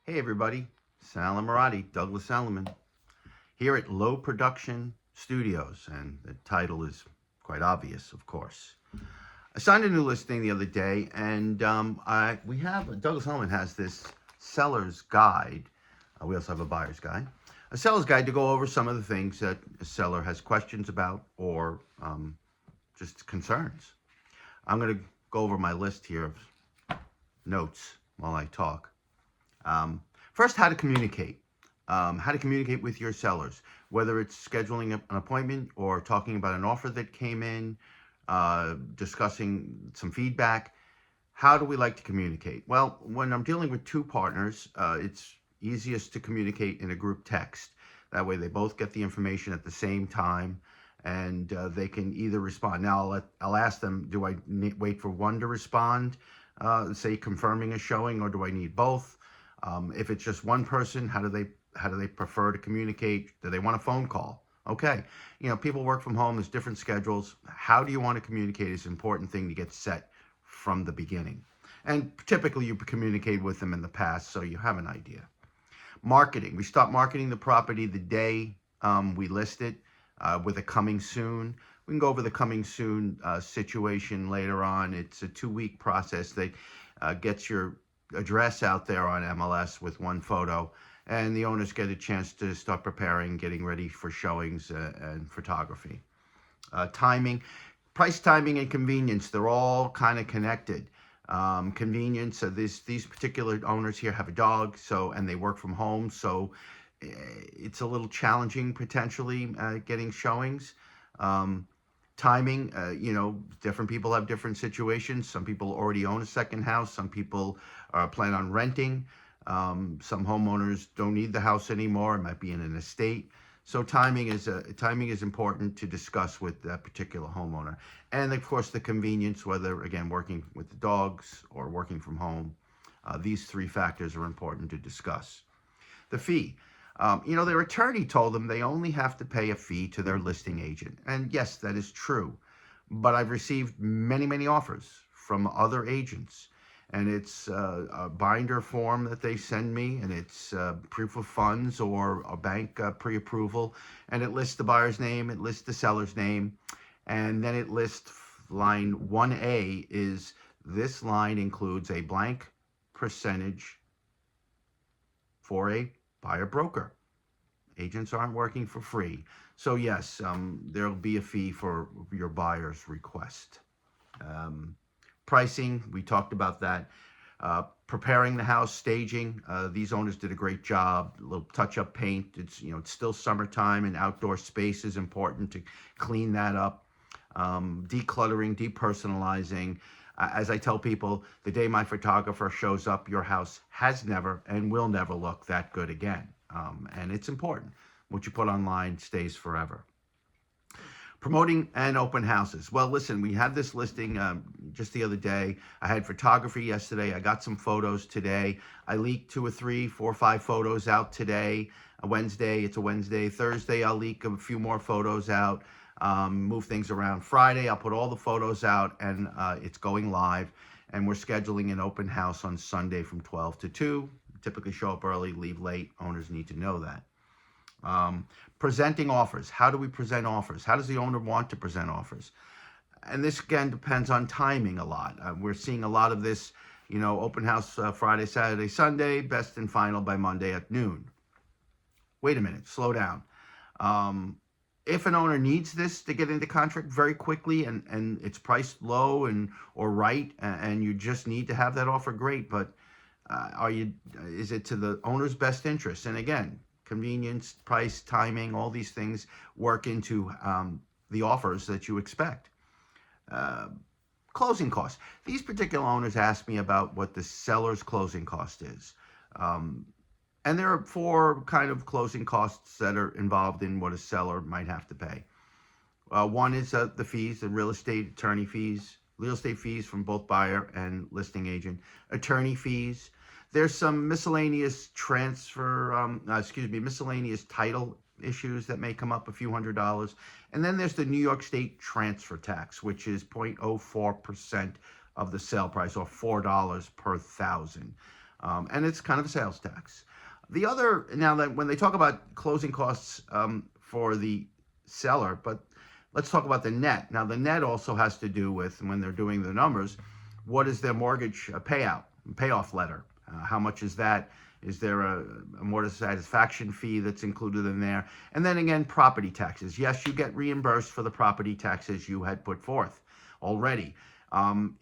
Hey everybody, Salam Maradi, Douglas Salomon, here at Low Production Studios, and the title is quite obvious, of course. I signed a new listing the other day, and Douglas Salomon has this seller's guide. We also have a buyer's guide. A seller's guide to go over some of the things that a seller has questions about or just concerns. I'm going to go over my list here of notes while I talk. First, how to communicate. How to communicate with your sellers, whether it's scheduling an appointment or talking about an offer that came in, discussing some feedback. How do we like to communicate? Well, when I'm dealing with two partners, it's easiest to communicate in a group text. That way they both get the information at the same time, and they can either respond. Now, I'll ask them, do I wait for one to respond, say confirming a showing, or do I need both? If it's just one person, how do they prefer to communicate? Do they want a phone call? Okay, people work from home. There's different schedules. How do you want to communicate is an important thing to get set from the beginning. And typically you communicate with them in the past, so you have an idea. Marketing. We start marketing the property the day we list it with a coming soon. We can go over the coming soon situation later on. It's a 2-week process that gets your address out there on MLS with one photo, and the owners get a chance to start preparing, getting ready for showings and photography. Timing, price, timing, and convenience, they're all kind of connected. Convenience, these particular owners here have a dog, and they work from home, so it's a little challenging potentially getting showings. Timing, different people have different situations. Some people already own a second house. Some people plan on renting. Some homeowners don't need the house anymore. It might be in an estate. So timing is important to discuss with that particular homeowner. And of course, the convenience, whether again working with the dogs or working from home, these 3 factors are important to discuss. The fee. Their attorney told them they only have to pay a fee to their listing agent. And yes, that is true. But I've received many, many offers from other agents. And it's a binder form that they send me, and it's proof of funds or a bank pre-approval. And it lists the buyer's name, it lists the seller's name, and then it lists line 1A is this line includes a blank percentage for a buyer broker. Agents aren't working for free. So yes, there'll be a fee for your buyer's request. Pricing, we talked about that. Preparing the house, staging. These owners did a great job. A little touch-up paint. It's still summertime, and outdoor space is important to clean that up. Decluttering, depersonalizing. As I tell people, the day my photographer shows up, your house has never and will never look that good again. And it's important. What you put online stays forever. Promoting and open houses. Well, listen, we had this listing just the other day. I had photography yesterday. I got some photos today. I leaked 2 or 3, 4 or 5 photos out today. It's a Wednesday. Thursday, I'll leak a few more photos out. Move things around. Friday, I'll put all the photos out, and it's going live. And we're scheduling an open house on Sunday from 12 to 2. Typically show up early, leave late. Owners need to know that. Presenting offers. How do we present offers? How does the owner want to present offers? And this, again, depends on timing a lot. We're seeing a lot of this, open house Friday, Saturday, Sunday, best and final by Monday at noon. Wait a minute, slow down. If an owner needs this to get into contract very quickly and it's priced low or right, and you just need to have that offer, great. But is it to the owner's best interest? And again, convenience, price, timing, all these things work into the offers that you expect. Closing costs. These particular owners asked me about what the seller's closing cost is. And there are 4 kind of closing costs that are involved in what a seller might have to pay. One is the fees, the real estate attorney fees, real estate fees from both buyer and listing agent, attorney fees. There's some miscellaneous miscellaneous title issues that may come up, a few $100s. And then there's the New York State transfer tax, which is 0.04% of the sale price, or $4 per thousand. and it's kind of a sales tax. The other, now that when they talk about closing costs for the seller, but let's talk about the net. Now, the net also has to do with, when they're doing the numbers, what is their mortgage payoff letter? How much is that? Is there a more satisfaction fee that's included in there? And then again, property taxes. Yes, you get reimbursed for the property taxes you had put forth already.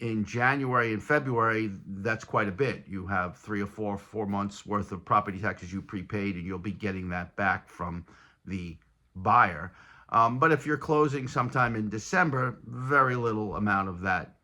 In January and February, that's quite a bit. You have 3 or 4 months worth of property taxes you prepaid, and you'll be getting that back from the buyer. But if you're closing sometime in December, very little amount of that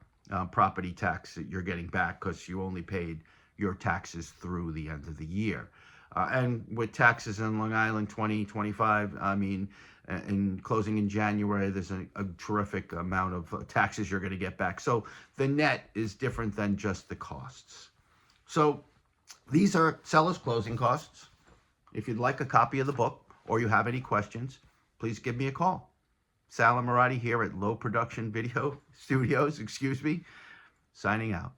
property tax that you're getting back, because you only paid your taxes through the end of the year. And with taxes in Long Island 2025, I mean, in closing in January, there's a terrific amount of taxes you're going to get back. So the net is different than just the costs. So these are seller's closing costs. If you'd like a copy of the book or you have any questions, please give me a call. Sal Ammirati here at Low Production Video Studios, signing out.